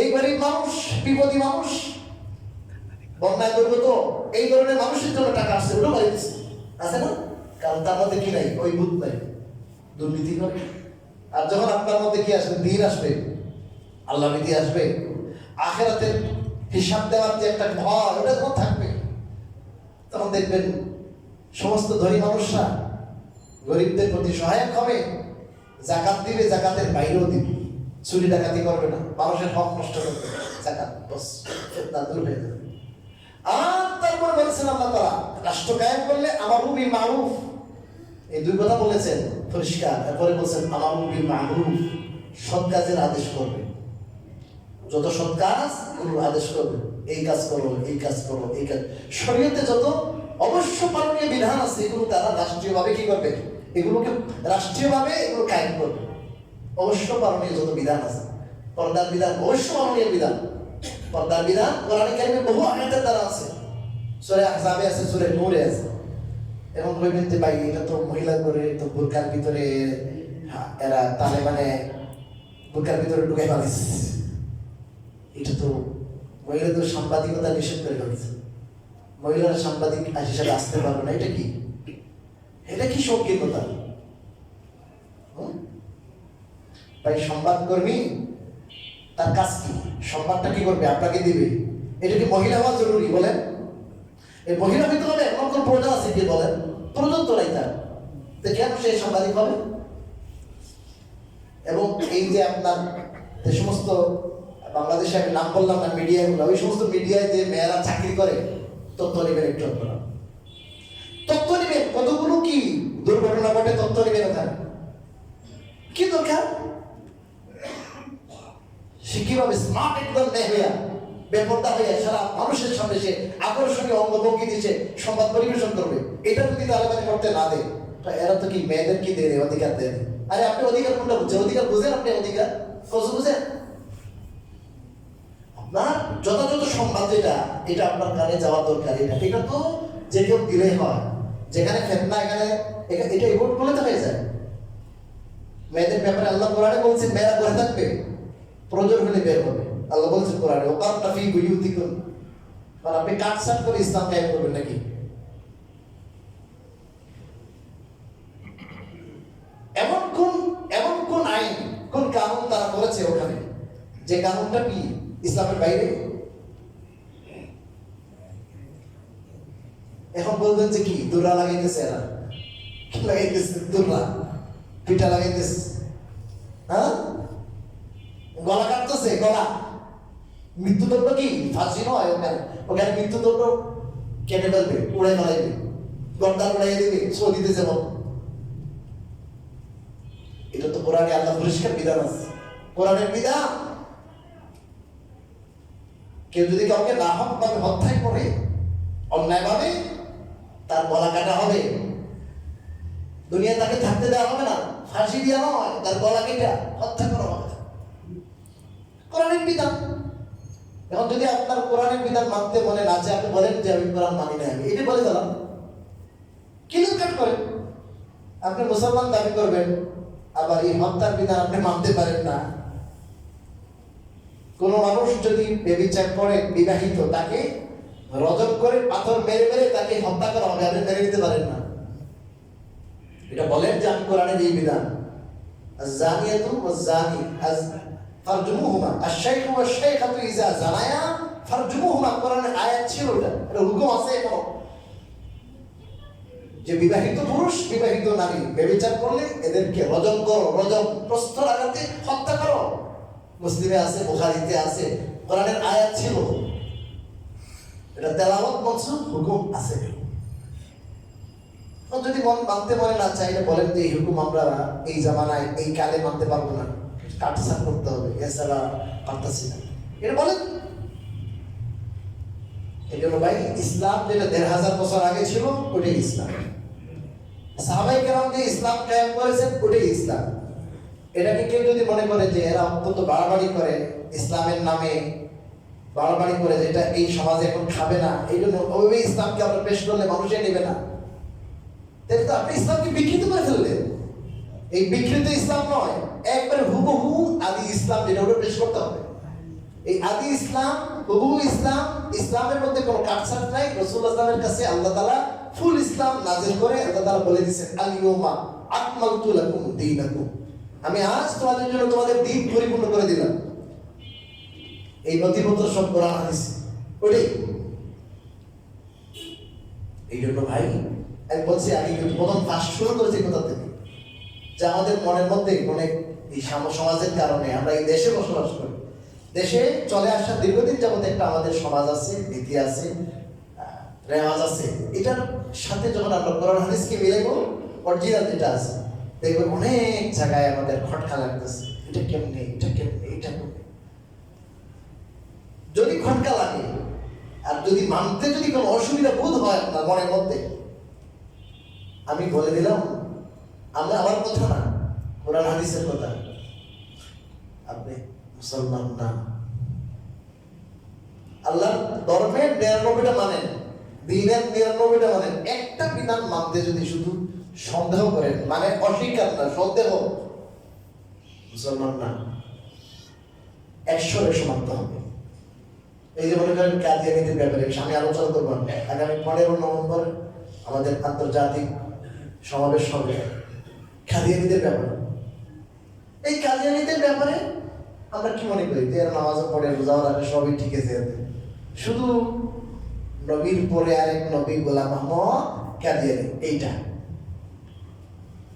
এই গরিব মানুষ, বিপদী মানুষ, বন্যায় দুর্গত, এই ধরনের মানুষের জন্য টাকা আসছে, ওটা বাড়ি দিচ্ছে, আছে না? কারণ তার মধ্যে কি নাই? ওই ভূত নাই, দুর্নীতি করে। আর যখন আপনার মধ্যে কি আসবে? দিন আসবে, আল্লাহ ভীতি আসবে, আখিরাতের হিসাব দেওয়ার যে একটা ভয়, ওটা যখন থাকবে, তখন দেখবেন সমস্ত ধনী মানুষরা গরিবদের প্রতি সহায়ক হবে, জাকাত দিবে, জাকাতের বাইরেও দিবে, চুরি ডাকাতি করবে না, মানুষের হক নষ্ট করবে না, জাকাত বস ফিতনা দূর হয়ে যাবে। আর তারপর বলেছেন আল্লাহ তাআলা, রাষ্ট্র কায়েম করলে আমারু বিল মারুফ, এই দুই কথা বলেছেন পরিষ্কার। এরপরে বলছেন আমারু বিল মারুফ, সৎ কাজের আদেশ করবে, যত সৎ কাজ গুলোর আদেশ করবে, এই কাজ করো, এই কাজ করো, এই কাজ। শরীয়তে যত অবশ্য পালনীয় বিধান আছে, এগুলো তারা রাষ্ট্রীয়ভাবে কি করবে? এগুলোকে রাষ্ট্রীয়ভাবে এগুলো কায়েম করবে। অবশ্য পালনীয় যত বিধান আছে, পর্দার বিধান, অবশ্য পালনীয় বিধান, পর্দার বিধান কোরআনে কারিমে বহু আয়াতের দ্বারা আছে, সূরা আহজাবে আছে, সূরা নূরে আছে। এখন কইবেন যে ভাই এটা তো মহিলা করে, তো বোরকার ভিতরে এরা তালেবানে বোরকার ভিতরে ঢুকে পালিস, এটা তো মহিলাদের সাংবাদিকতা নিষেধ করে ফেলছে, মহিলারা সাংবাদিক হিসেবে আসতে পারবে না। এটা কি? এটা কি সংকীর্ণতা? ভাই সংবাদকর্মী তার কাজ কি? সংবাদটা কি করবে? আপনাকে দিবে। এটা কি মহিলা হওয়া জরুরি বলেন? এই মহিলা ভিতরে হবে এমন কোন প্রয়োজন আছে কি বলেন? প্রয়োজন তো নাই তার, কেন সে সাংবাদিক হবে? এবং এই যে আপনার যে সমস্ত বাংলাদেশে আমি নাম বললাম না মিডিয়াগুলো, ওই সমস্ত মিডিয়ায় যে মেয়েরা চাকরি করে, তথ্য নেবেন একটু আপনারা, তথ্য নেবেন কতগুলো কি দুর্ঘটনা ঘটে, তথ্য নেবেন ওখানে। কি দরকার? সে কিভাবে স্মার্ট একদম নেই হইয়া, বেপরদা হইয়া সারা মানুষের সামনে সে আকর্ষণীয় অঙ্গভঙ্গি দিচ্ছে, সংবাদ পরিবেশন করবে। এটা যদি তালেবানি করতে না দেয়, এরা তো কি মেয়েদের কি দেয়? অধিকার দেয়। আরে আপনি অধিকার কোনটা বুঝছেন? অধিকার বুঝেন? আপনি অধিকার কত বুঝেন? আপনার যথাযথ সংবাদ যেটা, এটা আপনার কানে যাওয়া দরকার। এটা তো যে কেউ দিলেই হয়। যেখানে ফেতনা, এখানে এটা রিপোর্ট করলে তো হয়ে যায়। মেয়েদের ব্যাপারে আল্লাহ কোরআনে বলছেন মেয়েরা ঘরে থাকবে, প্রয়োজন হলে বের হবে। আল্লাহ বলছেন কোরআনে ওয়াকারনা ফি বুয়ুতিকুম, আর আপনি কাটছাট করে ইসলাম কায়েম করবেন নাকি? এমন কোন আইন, কোন কানুন তারা করেছে ওখানে, যে কানুনটা কি ইসলামের বাইরে? এখন বলবেন যে কি দুর্রা লাগাইতেছে, এরা কি লাগাইতেছে? দুর্রা পিঠা লাগাইতেছে, হ্যাঁ, গলা কাটতেছে, গলা। মৃত্যুদণ্ড কি ফাঁসি নয়, ওখানে মৃত্যুদণ্ড কেটে ফেলবে, উড়াই ফেলাইবে, গন্ডার উড়াইয়ে দেবে, সৌদিতে যেমন। এটা তো কোরআনে আল্লাহ পরিষ্কার বিধান আছে, কোরআনের বিধান। কেউ যদি কাউকে নাহক ভাবে হত্যাই করে, অন্যায়ভাবে, তার গলা কাটা হবে। দুনিয়ায় তাকে থাকতে দেওয়া হবে না, ফাঁসি দেওয়া নয়, তার গলা কেটে হত্যা করা হবে। কোরআনের বিধান। এখন যদি আপনার কোরআনের বিধান মানতে মনে না চায়, আপনি বলেন যে আমি কোরআন মানি না, আমি এটা বলে দিলাম, কিলিং কাট করেন। আপনি মুসলমান দাবি করবেন, আবার এই হত্যার বিধান আপনি মানতে পারেন না। কোন মানুষ যদি ব্যভিচার করে, বিবাহিত, তাকে রজম করে পাথর মেরে মেরে তাকে হত্যা করা হবে, আপনি মেরে দিতে পারেন না। এটা বলেন যে আমি কোরআনের এই বিধান, আয-যানিয়াতু ওয়াজ-যানি ফারজুমুহুমা, আশ-শাইখু ওয়াশ-শাইখাতু ইযা জানায়া ফারজুমুহুমা, কোরআনের আয়াত ছিল এটা হুকুম আছে এখনো, যে বিবাহিত পুরুষ বিবাহিত নারী ব্যভিচার করলে এদেরকে রজম করো, রজম প্রস্তর আঘাতে হত্যা করো। মুসলিমে আছে, বুখারীতে আছে, কোরআনের আয়াত ছিল, এটা তেলাওয়াত মনসুখ, হুকুম আছে। যদি মানতে মনে না চাইলে বলেন যে এই হুকুম আমরা এই জামানায় এই কালে মানতে পারবো না, কাটছাট করতে হবে, এছাড়া পারতাছি না, এটা বলেন। এই জন্য ভাই ইসলাম যেটা ১৫০০ বছর আগে ছিল ওটাই ইসলাম, সাহাবায়ে কেরাম যে ইসলাম কায়েম করেছেন ওটাই ইসলাম। এটাকে কেউ যদি মনে করে যে এরা অত্যন্ত বাড়াবাড়ি করে, ইসলামের নামে বাড়াবাড়ি করে, যেটা এই সমাজে এখন খাবে না, এই জন্য ওই ইসলামকে আমরা পেশ করলে মানুষে নেবে না, তাহলে তো আপনি ইসলামকে বিকৃত করে ফেললেন। এই বিকৃত ইসলাম নয়, একবারে হুবহু আদি ইসলাম যেটা ওটা পেশ করতে হবে। এই আদি ইসলাম, হুবহু ইসলাম, ইসলামের মধ্যে কোনো কাটছাট নাই। রাসূলুল্লাহ সাল্লাল্লাহু আলাইহি ওয়াসাল্লামের কাছে আল্লাহ তাআলা ফুল ইসলাম নাযিল করে আল্লাহ তাআলা বলে দিয়েছেন, আল-ইয়াউমা আকমালতু লাকুম দীনাকুম, আমি আজ তোমাদের জন্য তোমাদের দ্বীন পরিপূর্ণ করে দিলাম। এই নথিপত্র সব কোরআন হাদিস ওটাই। এই জন্য ভাই আমি বলছি, আমি কিন্তু প্রথম ফার্স্ট শুরু করেছি কোথা থেকে, যে আমাদের মনের মধ্যে অনেক এই সমাজের কারণে আমরা এই দেশে বসবাস করি, দেশে চলে আসা দীর্ঘদিন যাবত একটা আমাদের সমাজ আছে, নীতি আছে, রেওয়াজ আছে। এটার সাথে যখন আমরা কোরআন হাদিসকে মিলাইব, অরিজিনাল যেটা আছে, দেখবেন অনেক জায়গায় আমাদের খটকা লাগতেছে, এটা কেমনে, এটা কেমনে, এটা কেমনে। যদি খটকা লাগে আর যদি মানতে যদি কোনো অসুবিধা বোধ হয় আপনার মনের মধ্যে, আমি বলে দিলাম, আমি আমার কথা না, কোরআন হাদিসের কথা, আপনি মুসলমান না। আল্লাহর ধর্মের ৯৯টা মানেন, দিনের ৯৯টা মানেন, একটা বিধান মানতে যদি শুধু সন্দেহ করেন, মানে অস্বীকার না, সন্দেহ, মুসলমান না। ১০০ মানতে হবে। এই যে মনে করেন কাদিয়ানীদের ব্যাপারে আমি আলোচনা করবো, আগামী ১৫ নভেম্বর আমাদের আন্তর্জাতিক সমাবেশ হবে কাদিয়ানীদের ব্যাপারে। এই কাদিয়ানীদের ব্যাপারে আমরা কি মনে করি যে এরা নামাজও পড়ে, রোজাও রাখে, সবই ঠিক আছে, শুধু নবীর পরে আরেক নবী গোলাম আহমদ কাদিয়ানী,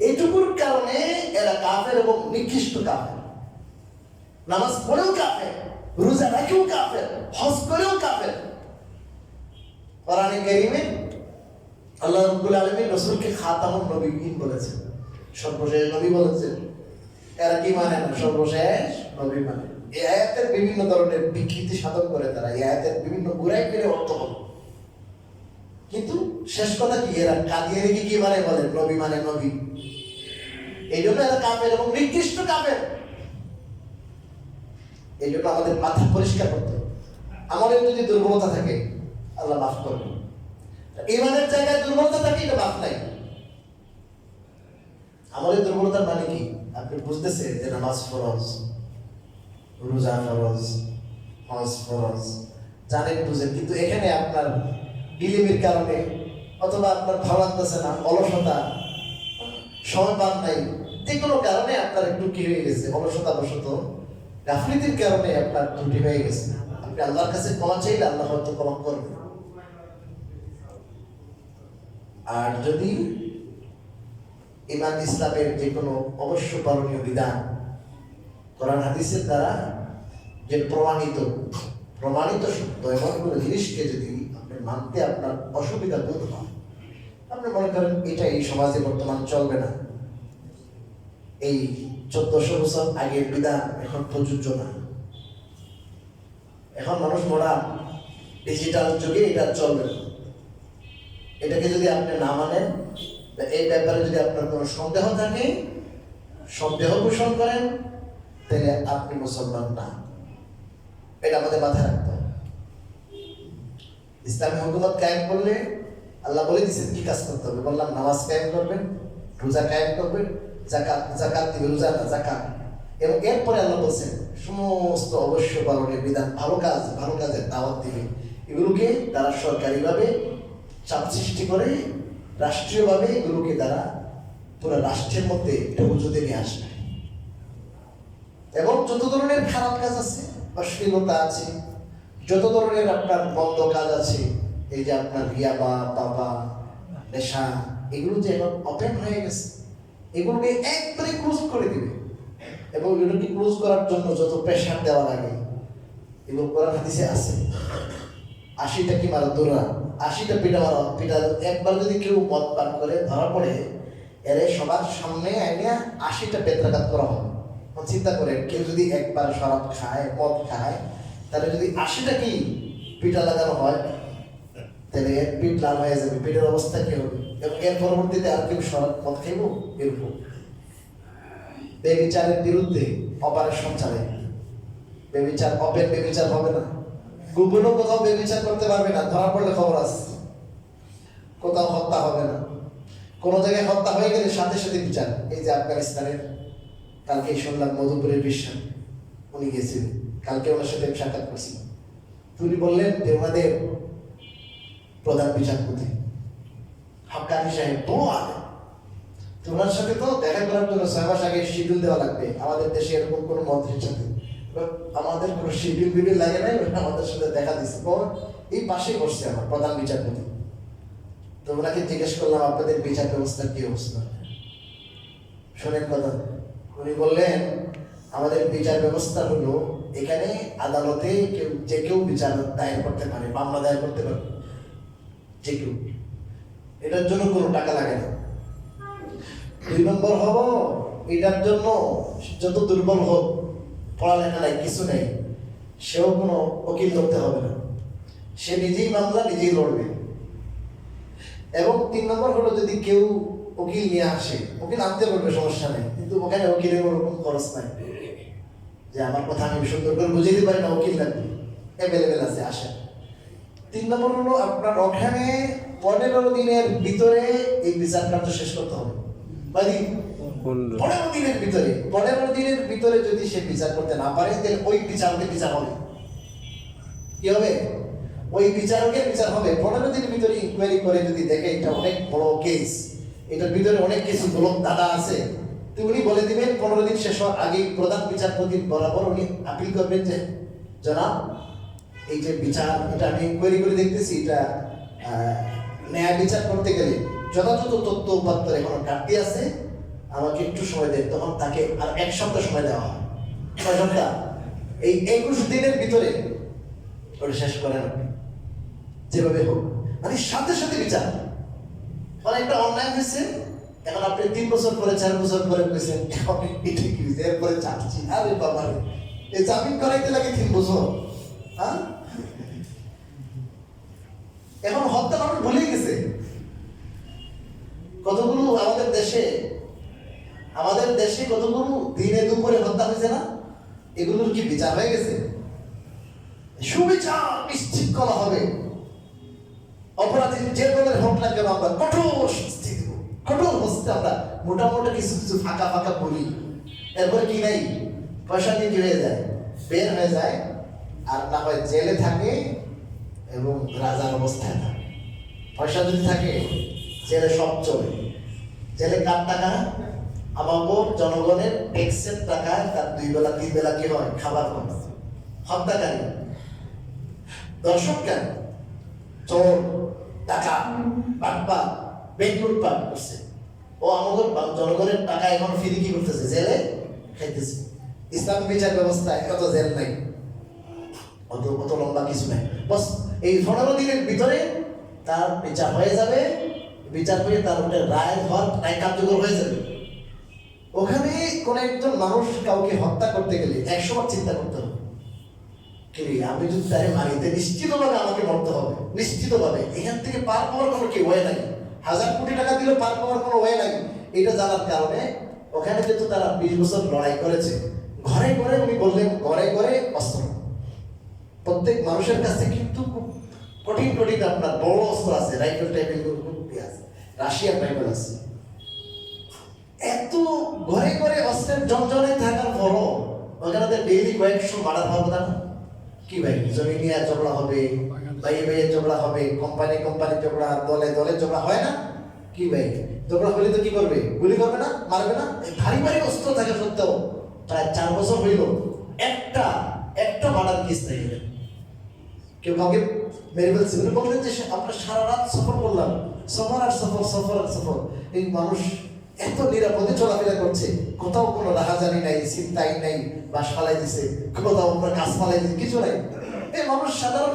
এইটুকুর কারণে এরা কাফের এবং নিকৃষ্ট কাফের। নামাজ পড়েও কাফের, রোজা রাখেও কাফের, হজ করেও কাফের। কোরআনে কারীমে আল্লাহ রাব্বুল আলামিন রাসূলকে খাতামুন নবিয়্যিন বলেছেন, সর্বশেষ নবী বলেছেন। এরা কি মানে না? সর্বশেষ নবী মানে। এই আয়াতের বিভিন্ন ধরনের বিকৃতি সাধন করে তারা, এই আয়াতের বিভিন্ন গুড়াই করে অর্থ বলে। কিন্তু শেষ কথা কি, এরা কাদিয়ানীকে কি মানে বলে? নবী মানে নবী। এই জন্য এরা কাফের এবং নিকৃষ্ট কাফের। এই জন্য আমাদের মাথা পরিষ্কার করতে হবে। আমাদের যদি দুর্বলতা থাকে আল্লাহ মাফ করবেন, ইমানের জায়গায় দুর্বলতা থাকে এটা মাফ নাই। আমাদের দুর্বলতার মানে কি? আপনি বুঝতেছেন যে নামাজ ফরজ, রোজা ফরজ, হজ ফরজ, জানেন বুঝেন, কিন্তু এখানে আপনার ডিলিমির কারণে অথবা আপনার ভালো লাগতেছে না, অলসতা, সময় পান নাই, যে কোনো কারণে আপনার একটু কি হয়ে গেছে, অলসতা বশত, গাফলিতির কারণে আপনার ত্রুটি হয়ে গেছে। আপনি আল্লাহর কাছে ক্ষমা চাইলে আল্লাহ হয়তো ক্ষমা করবে। আর যদি ইমান ইসলামের যে কোনো অবশ্য পালনীয় বিধান কোরআন হাদিসের দ্বারা যে প্রমাণিত সত্য, এমন কোনো জিনিসকে যদি আপনি মানতে আপনার অসুবিধা বোধ হয়, আপনি মনে করেন এটা এই সমাজে বর্তমান চলবে না, এই ১৪০০ বছর আগের বিধান এখন প্রযোজ্য না, এখন মানুষ মডার্ন ডিজিটাল যুগে এটা চলবে না, এটাকে যদি আপনি না মানেন, এই ব্যাপারে যদি আপনার কোনো সন্দেহ থাকে, সন্দেহ পোষণ করেন, তাহলে আপনি মুসলমান না। এটা আমাদের মাথায় রাখতে হবে। ইসলামী হুকুমত কায়েম করলে আল্লাহ বলে দিয়েছেন কি কাজ করতে হবে। বললাম নামাজ কায়েম করবেন, রোজা কায়েম করবেন, যাকাত দিবে, রোজা না যাকাত, এবং এরপরে আল্লাহ বলছেন সমস্ত অবশ্য পালনের বিধান, ভালো কাজের দাওয়াত দিবে। এগুলোকে তারা সরকারিভাবে চাপ সৃষ্টি করে, রাষ্ট্রীয়ভাবে এগুলোকে তারা পুরো রাষ্ট্রের মধ্যে এটা উজুতে নিয়ে আসবে। এবং যত ধরনের খারাপ কাজ আছে, অশ্লীলতা আছে, যত ধরনের আপনার বন্ধ কাজ আছে, এই যে আপনার ইয়াবা বাবা নেশা, এগুলো যে এখন ওপেন হয়ে গেছে, এগুলোকে একবারে ক্লোজ করে দিবে। এবং এগুলোকে ক্লোজ করার জন্য যত প্রেশার দেওয়া লাগে, এগুলো কোরআন হাদিসে আছে। 80টা কি মারা দৌড়া, 80টা পিঠা মারা পিঠা। একবার যদি কেউ মদ পান করে ধরা পড়ে, এরে সবার সামনে আইনিয়া 80টা বেত্রাঘাত করা হবে। চিন্তা করে, কেউ যদি একবার শরাব খায়, মদ খায়, তাহলে যদি 80টা কি পিঠা লাগানো হয়, তাহলে এর পিঠ লাল হয়ে যাবে, পিঠের অবস্থা কি হবে? এবং এর পরবর্তীতে আর কেউ শরাব মদ খাইব? এরকম বেবিচারের বিরুদ্ধে অপারেশন চালায়। বেবিচার ওপেন বেবিচার হবে না, গোপনও কোথাও বেবিচার করতে পারবে না, ধরা পড়লে খবর আছে। কোথাও হত্যা হবে না, কোনো জায়গায় হত্যা হয়ে গেলে সাথে সাথে বিচার। এই যে আফগানিস্তানের কালকে শুনলাম মধুপুরের বিশ্বাস, উনি গেছিলেন, কালকে ওনার সাথে সাক্ষাৎ করছিলাম। উনি বললেন যে ওনাদের প্রধান বিচারপতি হাক্কানি সাহেব বড় আগে, ওনার সাথে তো দেখা করার জন্য 6 মাস আগে শিডিউল দেওয়া লাগবে। আমাদের দেশে এরকম কোনো মন্ত্রীর সাথে আমাদের কোনো শিডিউল লাগে নাই, আমাদের সাথে দেখা দিচ্ছে। এই পাশে বসছে আমার প্রধান বিচারপতি। তো ওনাকে জিজ্ঞেস করলাম, আপনাদের বিচার ব্যবস্থার কি অবস্থা? শোনেন কথা, উনি বললেন আমাদের বিচার ব্যবস্থা হলো, এখানে আদালতে যে কেউ বিচার দায়ের করতে পারে, মামলা দায়ের করতে পারে, যে কেউ। এটার জন্য কোনো টাকা লাগে না। 2 নম্বর হলো, এটার জন্য যত দুর্বল হোক, পড়ালেখা নাই, কিছু নেই, সেও কোনো উকিল ধরতে হবে না, সে নিজেই মামলা নিজেই লড়বে। এবং 3 নম্বর হলো, যদি কেউ উকিল নিয়ে আসে, উকিল আনতে পারবে, সমস্যা নেই, কিন্তু ওখানে উকিলের ওরকম খরচ নাই যে আমার কথা আমি সুন্দর করে বুঝে দিতে পারি না, উকিল লাগবে, অ্যাভেলেবেল আছে, আসে। 3 নম্বর হলো, আপনার ওখানে 15 দিনের ভিতরে এই বিচার কার্য শেষ করতে হবে। 15 দিনের ভিতরে, 15 দিনের ভিতরে যদি সে বিচার করতে না পারে, তাহলে ওই বিচারকের বিচার হবে। কি হবে? ওই বিচারকের বিচার হবে। 15 দিনের ভিতরে ইনকোয়ারি করে যদি দেখে এটা অনেক বড় কেস, এটার ভিতরে অনেক কিছু গোলক দাদা আছে, তো উনি বলে দিবেন 15 দিন শেষ হওয়ার আগে প্রধান বিচারপতির বরাবর উনি আপিল করবেন যে জনাব, এই যে বিচার, এটা আমি ইনকোয়ারি করে দেখতেছি, এটা ন্যায় বিচার করতে গেলে যথাযথ তথ্য উপাত্তর এখনো ঘাটতি আছে, আমাকে একটু সময় দেন। তখন তাকে আর 1 সপ্তাহ সময় দেওয়া হয়। 6 সপ্তাহ, এই 21 দিনের ভিতরে ওটা শেষ করেন যেভাবে হোক, মানে সাথে সাথে বিচার। মানে একটা অন্যায় হয়েছে, এখন আপনি 3 বছর পরে 4 বছর পরে বলছেন এটা কি হয়েছে, এরপরে চাচ্ছি, আরে বাবা রে, এই জামিন করাইতে লাগে 3 বছর। হ্যাঁ, এখন হত্যা মানুষ ভুলেই গেছে। কতগুলো আমাদের দেশে কতগুলো দিনে দুপুরে হত্যা হয়েছে না? এগুলোর কি বিচার হয়ে গেছে? সুবিচার নিশ্চিত করা হবে। অপরাধী যে দলের হোক না কেন, আমরা কঠোর শাস্তি দেব, কঠোর হস্তে। আমরা মোটামুটি কিছু কিছু ফাঁকা ফাঁকা বলি, এরপরে কি নাই, পয়সা দিয়ে কি হয়ে যায়, বের হয়ে যায়, আর না হয় জেলে থাকে এবং রাজার অবস্থায় থাকে। পয়সা যদি থাকে, জেলে সব চলে। জেলে কার টাকা? আমাদের জনগণের ট্যাক্সের টাকায় তার 2 বেলা 3 বেলা কি হয়, খাবার হয়। হত্যাকারী, দর্শক কেন, চোর, টাকা, বাটপার, ব্যাংক লুটপাট করছে, ও আমাদের জনগণের টাকা এখন ফিরে কি করতেছে, জেলে খাইতেছে। ইসলাম বিচার ব্যবস্থায় অত জেল নাই, অত লম্বা কিছু নাই। বস এই 15 দিনের ভিতরে তার বিচার হয়ে যাবে। বিচার হয়ে তার রায় কার্যকর হয়ে যাবে। ওখানে কোন একজন মানুষ কাউকে হত্যা করতে গেলে 100 বার চিন্তা করতে হবে, আমি যদি তারে মারিতে নিশ্চিতভাবে আমাকে মরতে হবে, নিশ্চিতভাবে। এখান থেকে পার পাওয়ার কোনো কি ওয়ে নাই, 1000 কোটি টাকা দিলে পার পাওয়ার কোনো ওয়ে নাই। এটা জানার কারণে ওখানে যেহেতু তারা 20 বছর লড়াই করেছে, ঘরে ঘরে, উনি বললেন ঘরে ঘরে অস্ত্র, প্রত্যেক মানুষের কাছে কিন্তু কঠিন কঠিন আপনার বড় অস্ত্র আছে, রাইফেল টাইপের আছে, রাশিয়ান রাইফেল আছে। এত ঘরে ঘরে অস্ত্রের জঞ্জনে থাকার পরও ওখানে ডেইলি কয়েকশো মার্ডার হবে না? কি ভাই, জমি নিয়ে ঝগড়া হবে, ভাইয়ে ভাইয়ে ঝগড়া হবে, কোম্পানি কোম্পানি ঝগড়া, দলে দলে ঝগড়া হয় না কি ভাই? ঝগড়া হলে তো কি করবে? গুলি করবে না, মারবে না? ভারী ভারী অস্ত্র থাকা সত্ত্বেও প্রায় 4 বছর হইল একটা একটা মার্ডার কেস নেই। কেউ কাউকে মেরে ফেলছে বললেন যে আমরা সারা রাত সফর করলাম, সফর আর সফর, সফর আর সফর। এই মানুষ এত নিরাপদে চলাফেরা করছে, কোথাও কোনো রাহাজানি নাই, চিন্তাই নাই, বাস ফালাই দিছে, কোথাও আমরা কাজ ফালাই দিছে, কিছু নাই। এই মানুষ সাধারণ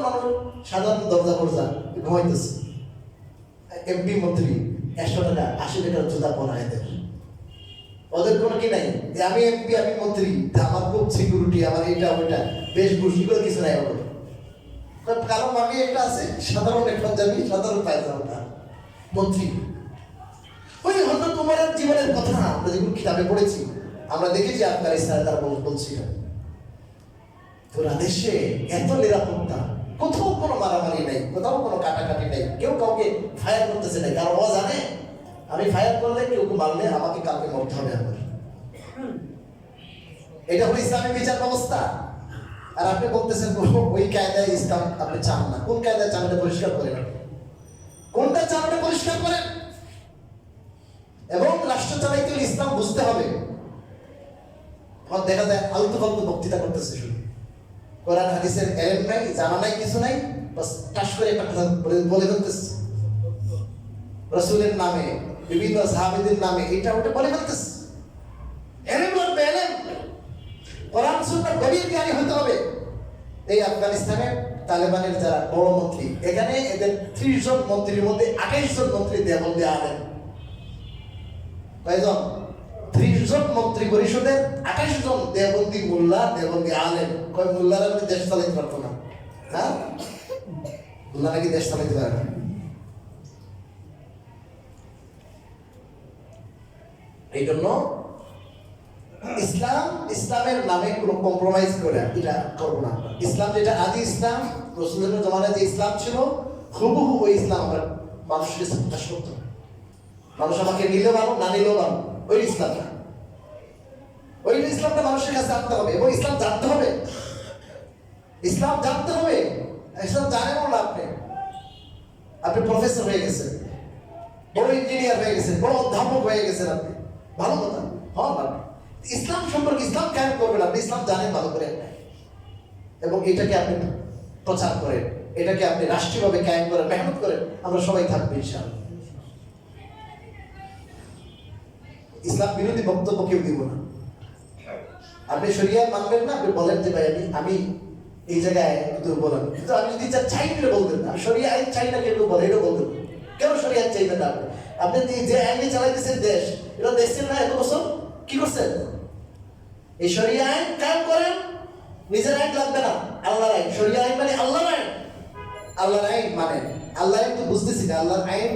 সাধারণ দরজা ফরজা ঘুমাইতেছে। এমপি মন্ত্রী 100 টাকা 80 টাকার জুতা পরায় দেয়। ওদের কোনো কি নাই যে আমি এমপি আমি মন্ত্রী, আমার খুব সিকিউরিটি, আমার এটা ওইটা বেশ বুঝি করে কিছু নাই। ওদের কারণ আমি একটা আছে সাধারণ পাঞ্জাবি, সাধারণ পায়জামা, মন্ত্রী। ওই হয়তো তোমার জীবনের কথা আমরা যেগুলো কিতাবে পড়েছি, আমরা দেখেছি আফগানিস্তানে তারা বলছিল পুরা দেশে এত নিরাপত্তা, কোথাও কোনো মারামারি নাই, কোথাও কোনো কাটাকাটি নাই, কেউ কাউকে ফায়ার করতেছে না। কারণ ও জানে আমি ফায়ার করলে কেউ মারলে আমাকে কাউকে মরতে হবে আমার। এটা হলো ইসলামী বিচার ব্যবস্থা। আর আপনি বলতেছেন ওই কায়দায় ইসলাম আপনি চান না। কোন কায়দায় চান এটা পরিষ্কার করেন, কোনটা চান এটা পরিষ্কার করেন। এবং রাষ্ট্র চালাইতে ইসলাম বুঝতে হবে। দেখা যায় আলতু ফালতু বক্তৃতা করতেছে, শুধু কোরআন হাদিসের এলেম নাই, জানা নাই, কিছু নাই, বাস টাস করে একটা কথা বলে ফেলতেছে রাসূলের নামে, বিভিন্ন সাহাবীদের নামে, এটা ওটা বলে ফেলতেছে। এলেম লাগবে, এলেম, কোরআন সুন্নাহর গভীর জ্ঞানী হতে হবে। এই আফগানিস্তানের তালেবানের যারা বড় মন্ত্রী, এখানে এদের 30 জন মন্ত্রীর মধ্যে 28 জন মন্ত্রী দেওবন্দি আলেম। কয়জন? 30 জন মন্ত্রী পরিষদের 28 জন দেওবন্দি মোল্লা, দেওবন্দি আলেম। কয় মোল্লারা দেশ চালাইতে পারতো না? হ্যাঁ, মোল্লা নাকি দেশ চালাইতে পারে না। এই জন্য ইসলামের নামে কোনো কম্প্রোমাইজ করে এটা করবো না। ইসলাম যেটা আদি ইসলাম, রাসূলের জামানায় যে ইসলাম ছিল, হুবহু ওই ইসলাম আমরা মানুষকে প্রকাশ করতে হবে। মানুষ আমাকে নিলেও ভালো, না নিলেও ভালো, ওই ইসলাম না। ওই ইসলামটা মানুষের কাছে আনতে হবে এবং ইসলাম জানতে হবে। ইসলাম জানতে হবে। ইসলাম জানেন না আপনি প্রফেসর হয়ে গেছেন, বড় ইঞ্জিনিয়ার হয়ে গেছেন, বড় অধ্যাপক হয়ে গেছেন, আপনি ভালো কথা হন না। ইসলাম সম্পর্কে ইসলাম কায়েম করবেন, আপনি ইসলাম জানেন ভালো করে এবং এটাকে আপনি প্রচার করেন, এটাকে আপনি রাষ্ট্রীয়ভাবে কায়েম করেন, মেহনত করেন, আমরা সবাই থাকবো ইনশাআল্লাহ। ইসলাম বিরোধী বক্তব্য কেউ দিব না। আপনি শরিয়া মানবেন না, আপনি বলেন যে ভাই আমি এই জায়গায় দুর্বল, কিন্তু আমি যদি চাই না বলতেন না, শরিয়া আইন চাই না, কেউ বলে এটা বলতেন কেন শরিয়া চাইবেন না? আপনি যে আইনে চালাইতেছেন দেশ, এটা দেশের না, এত বছর কি করছেন? এই শরিয়া আইন কায়েম করেন, নিজের আইন লাগবে না, আল্লাহর আইন। শরিয়া আইন মানে আল্লাহর আইন, আল্লাহর আইন মানে আল্লাহ আইন তো বুঝতেছি না। আল্লাহর আইন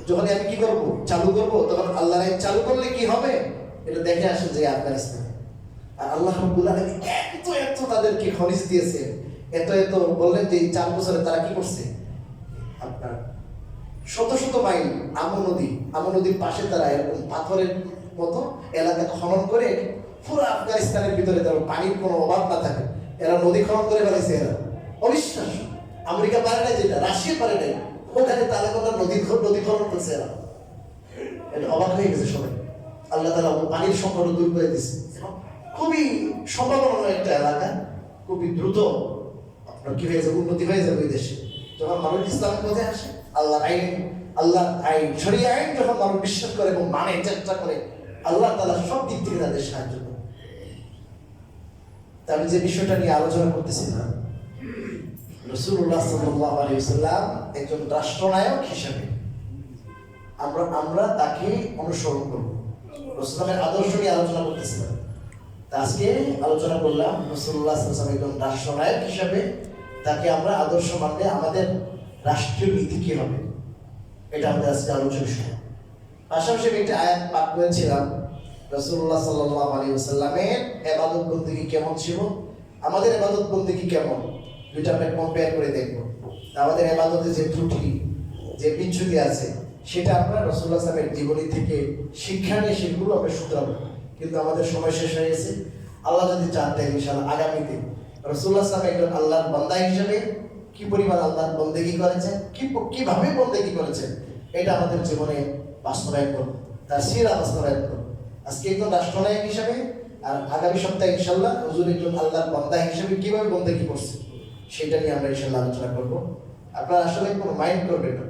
যখন আমি কি করবো, চালু করবো, তখন আল্লাহর আইন চালু করলে কি হবে এটা দেখে আসেন যে আফগানিস্তান। আর আল্লাহ রাব্বুল আলামিন এত এত তাদেরকে খনিজ দিয়েছে, এত এত বললেন যে 4 বছরে তারা কি করছে, আপনার শত শত মাইল আমু নদীর পাশে তারা এরকম পাথরের মতো এলাকা খনন করে পুরো আফগানিস্তানের ভিতরে তার পানির কোনো অভাব না থাকে, এরা নদী খনন করে ফেলেছে। এরা অবিশ্বাস্য। আমেরিকা পারে না, যেটা রাশিয়া পারে নাই, ওখানে তালেবানরা নদী খনন করছে। এরা এটা অবাক হয়ে গেছে সবাই। আল্লাহ তাআলা পানির সংকট দূর করে দিচ্ছে। খুবই সম্ভাবনা একটা এলাকা, খুবই দ্রুত আপনার কি হয়ে যাবে, উন্নতি হয়ে যাবে ওই দেশে। যখন মানুষ ইসলামের পথে আসে, আল্লাহ আইন শরিয়া আইন যখন মানুষ বিশ্বাস করে এবং মানে চেষ্টা করে, আল্লাহ তাআলা সব দিক থেকে তাদের সাহায্য করে। আমি যে বিষয়টা নিয়ে আলোচনা করতেছিলাম, রাসূলুল্লাহ সাল্লাল্লাহু আলাইহি ওয়াসাল্লাম একজন রাষ্ট্রনায়ক হিসেবে আমরা তাকে অনুসরণ করব। রাসূলের আদর্শ নিয়ে আলোচনা করতেছিলাম। আজকে আলোচনা করলাম রাসূলুল্লাহ সাল্লাল্লাহু আলাইহি ওয়াসাল্লাম একজন রাষ্ট্রনায়ক হিসেবে তাকে আমরা আদর্শ মানলে আমাদের রাষ্ট্রীয় নীতি কি হবে, এটা আমাদের আজকে আলোচনা শুরু। পাশাপাশি আমি একটা আয়াত পাঠ করেছিলাম, রাসূলুল্লাহ সাল্লাল্লাহু আলাইহি ওয়াসাল্লামের ইবাদত বন্দেগী কেমন ছিল, আমাদের ইবাদত বন্দেগী কেমন, দুইটা আমরা কম্পেয়ার করে দেখব। আমাদের ইবাদতে যে ত্রুটি, যে বিচ্যুতি আছে, সেটা আমরা রাসূলুল্লাহ সাল্লাল্লাহু আলাইহি ওয়াসাল্লামের জীবনী থেকে শিক্ষা নিয়ে সেগুলো আমরা শুধরাবো। কিন্তু আমাদের সময় শেষ হয়ে গেছে। আল্লাহ যদি চান তাহলে ইনশাআল্লাহ আগামীতে রাসূলুল্লাহ সাল্লাল্লাহু আলাইহি ওয়াসাল্লাম একজন আল্লাহর বান্দা হিসেবে কি পরিমাণ আল্লাহর বন্দেগী করেছেন, কিভাবে বন্দেগী করেছেন, এটা আমাদের জীবনে বাস্তবায়ন করবো, তার সিরা বাস্তবায়ন করবো। আজকে একজন রাষ্ট্রনায়ক হিসাবে, আর আগামী সপ্তাহে ইনশাল্লাহ হুজুর একজন আল্লাহর বান্দা হিসেবে কিভাবে বন্দেগী করছে সেটা নিয়ে আমরা ইনশাল্লাহ আলোচনা করবো। আপনারা আসলে কোনো মাইন্ড করবেন না,